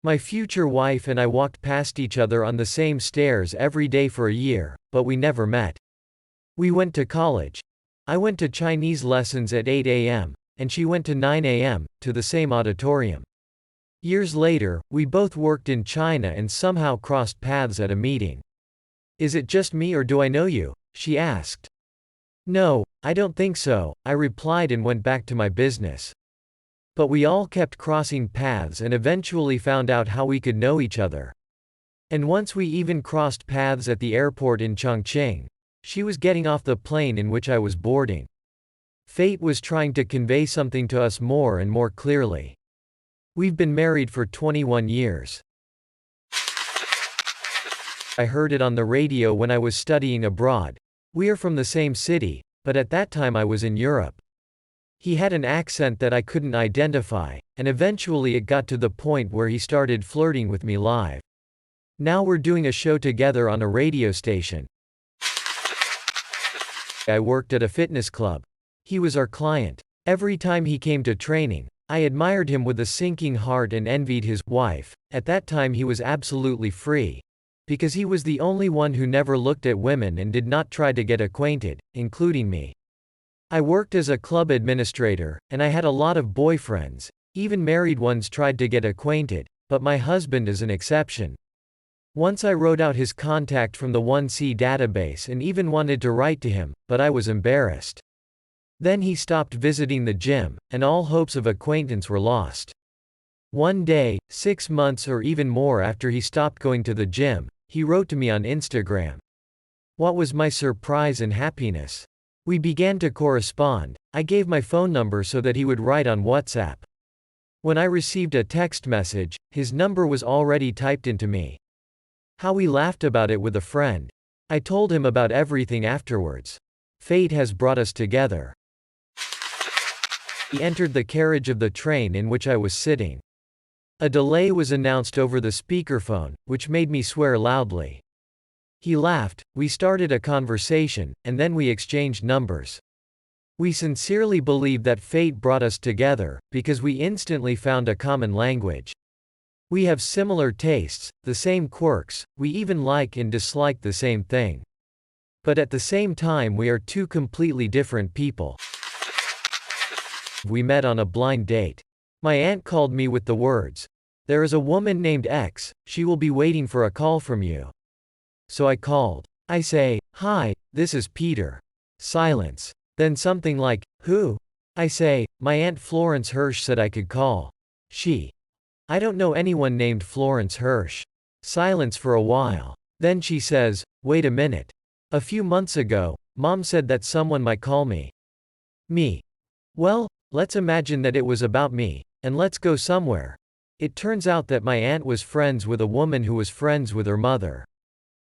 My future wife and I walked past each other on the same stairs every day for a year, but we never met. We went to college. I went to Chinese lessons at 8 a.m., and she went to 9 a.m., to the same auditorium. Years later, we both worked in China and somehow crossed paths at a meeting. Is it just me or do I know you? She asked. No, I don't think so, I replied and went back to my business. But we all kept crossing paths and eventually found out how we could know each other. And once we even crossed paths at the airport in Chongqing. She was getting off the plane in which I was boarding. Fate was trying to convey something to us more and more clearly. We've been married for 21 years. I heard it on the radio when I was studying abroad. We are from the same city, but at that time I was in Europe. He had an accent that I couldn't identify, and eventually it got to the point where he started flirting with me live. Now we're doing a show together on a radio station. I worked at a fitness club. He was our client. Every time he came to training, I admired him with a sinking heart and envied his wife. At that time he was absolutely free. Because he was the only one who never looked at women and did not try to get acquainted, including me. I worked as a club administrator, and I had a lot of boyfriends. Even married ones tried to get acquainted, but my husband is an exception. Once I wrote out his contact from the 1C database and even wanted to write to him, but I was embarrassed. Then he stopped visiting the gym, and all hopes of acquaintance were lost. One day, 6 months or even more after he stopped going to the gym, he wrote to me on Instagram. What was my surprise and happiness? We began to correspond. I gave my phone number so that he would write on WhatsApp. When I received a text message, his number was already typed into me. How we laughed about it with a friend. I told him about everything afterwards. Fate has brought us together. He entered the carriage of the train in which I was sitting. A delay was announced over the speakerphone, which made me swear loudly. He laughed, we started a conversation, and then we exchanged numbers. We sincerely believe that fate brought us together, because we instantly found a common language. We have similar tastes, the same quirks, we even like and dislike the same thing. But at the same time we are two completely different people. We met on a blind date. My aunt called me with the words, "There is a woman named X, she will be waiting for a call from you." So I called. I say, "Hi, this is Peter." Silence. Then something like, "Who?" I say, "My Aunt Florence Hirsch said I could call." She. "I don't know anyone named Florence Hirsch." Silence for a while. Then she says, "Wait a minute. A few months ago, Mom said that someone might call me." Me. Well, let's imagine that it was about me, and let's go somewhere. It turns out that my aunt was friends with a woman who was friends with her mother.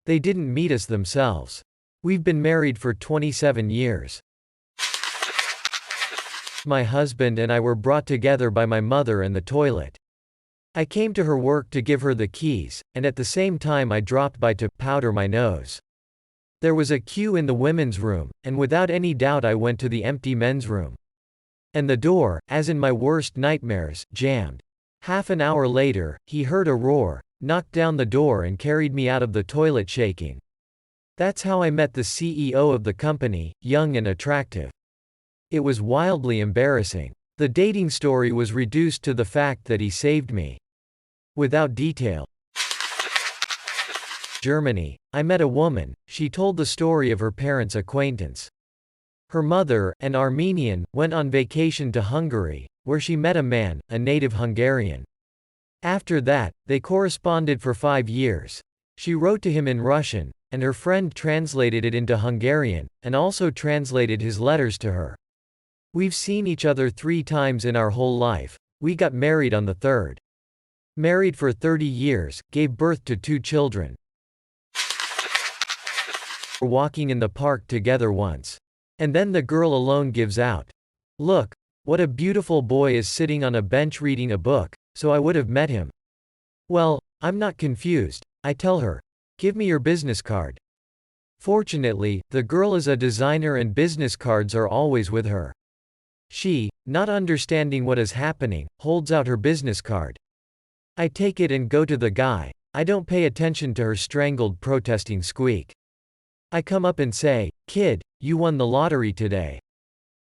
They didn't meet us themselves. We've been married for 27 years. My husband and I were brought together by my mother and the toilet. I came to her work to give her the keys, and at the same time I dropped by to powder my nose. There was a queue in the women's room, and without any doubt I went to the empty men's room. And the door, as in my worst nightmares, jammed. Half an hour later, he heard a roar, knocked down the door and carried me out of the toilet shaking. That's how I met the CEO of the company, young and attractive. It was wildly embarrassing. The dating story was reduced to the fact that he saved me. Without detail. Germany. I met a woman, she told the story of her parents' acquaintance. Her mother, an Armenian, went on vacation to Hungary, where she met a man, a native Hungarian. After that, they corresponded for 5 years. She wrote to him in Russian, and her friend translated it into Hungarian, and also translated his letters to her. We've seen each other 3 times in our whole life. We got married on the 3rd. Married for 30 years, gave birth to 2 children. We're walking in the park together once. And then the girl alone gives out. "Look, what a beautiful boy is sitting on a bench reading a book," so I would have met him. Well, I'm not confused. I tell her, "Give me your business card." Fortunately, the girl is a designer and business cards are always with her. She, not understanding what is happening, holds out her business card. I take it and go to the guy. I don't pay attention to her strangled protesting squeak. I come up and say, "Kid, you won the lottery today.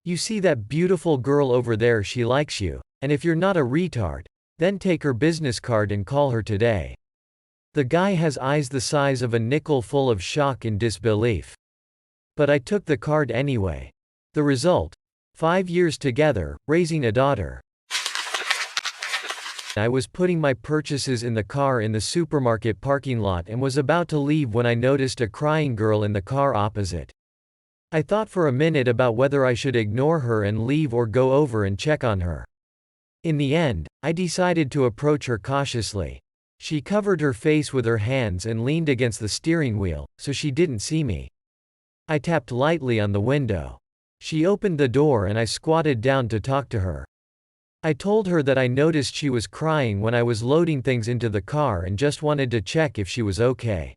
You see that beautiful girl over there, she likes you, and if you're not a retard, then take her business card and call her today." The guy has eyes the size of a nickel full of shock and disbelief. But I took the card anyway. The result? 5 years together, raising a daughter. I was putting my purchases in the car in the supermarket parking lot and was about to leave when I noticed a crying girl in the car opposite. I thought for a minute about whether I should ignore her and leave or go over and check on her. In the end, I decided to approach her cautiously. She covered her face with her hands and leaned against the steering wheel, so she didn't see me. I tapped lightly on the window. She opened the door and I squatted down to talk to her. I told her that I noticed she was crying when I was loading things into the car and just wanted to check if she was okay.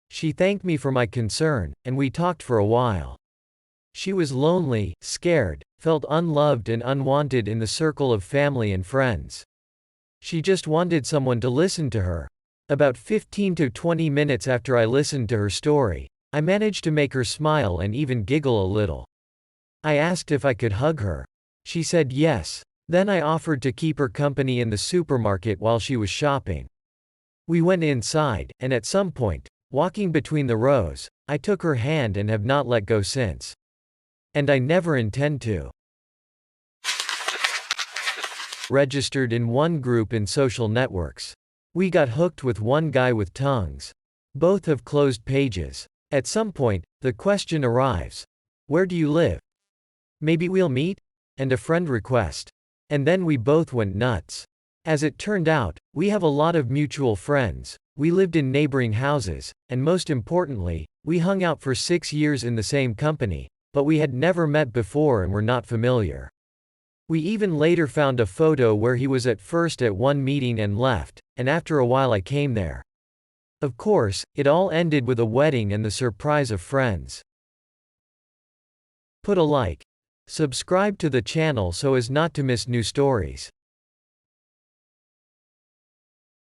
She thanked me for my concern, and we talked for a while. She was lonely, scared, felt unloved and unwanted in the circle of family and friends. She just wanted someone to listen to her. About 15 to 20 minutes after I listened to her story, I managed to make her smile and even giggle a little. I asked if I could hug her. She said yes. Then I offered to keep her company in the supermarket while she was shopping. We went inside, and at some point, walking between the rows, I took her hand and have not let go since. And I never intend to. Registered in one group in social networks. We got hooked with one guy with tongues. Both have closed pages. At some point, the question arrives. Where do you live? Maybe we'll meet? And a friend request. And then we both went nuts. As it turned out, we have a lot of mutual friends, we lived in neighboring houses, and most importantly, we hung out for 6 years in the same company, but we had never met before and were not familiar. We even later found a photo where he was at first at one meeting and left, and after a while I came there. Of course, it all ended with a wedding and the surprise of friends. Put a like. Subscribe to the channel so as not to miss new stories.